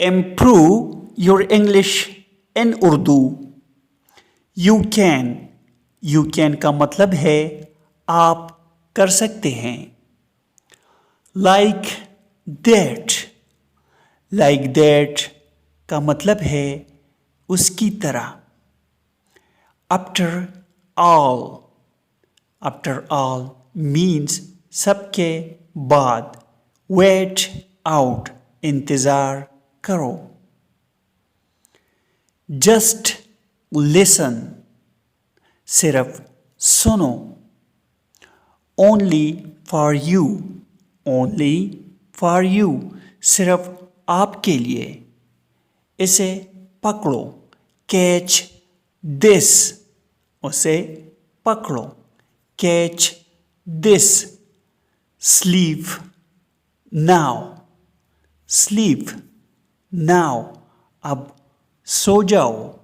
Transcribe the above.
Improve your English in Urdu. You can का मतलब है आप कर सकते हैं. Like that का मतलब है उसकी तरह. After all means सबके बाद. Wait out, इंतज़ार करो. Just listen, सिर्फ सुनो. Only for you, सिर्फ आपके लिए. इसे पकड़ो. Catch this, उसे पकड़ो. Catch this. Sleep now, अब सो जाओ.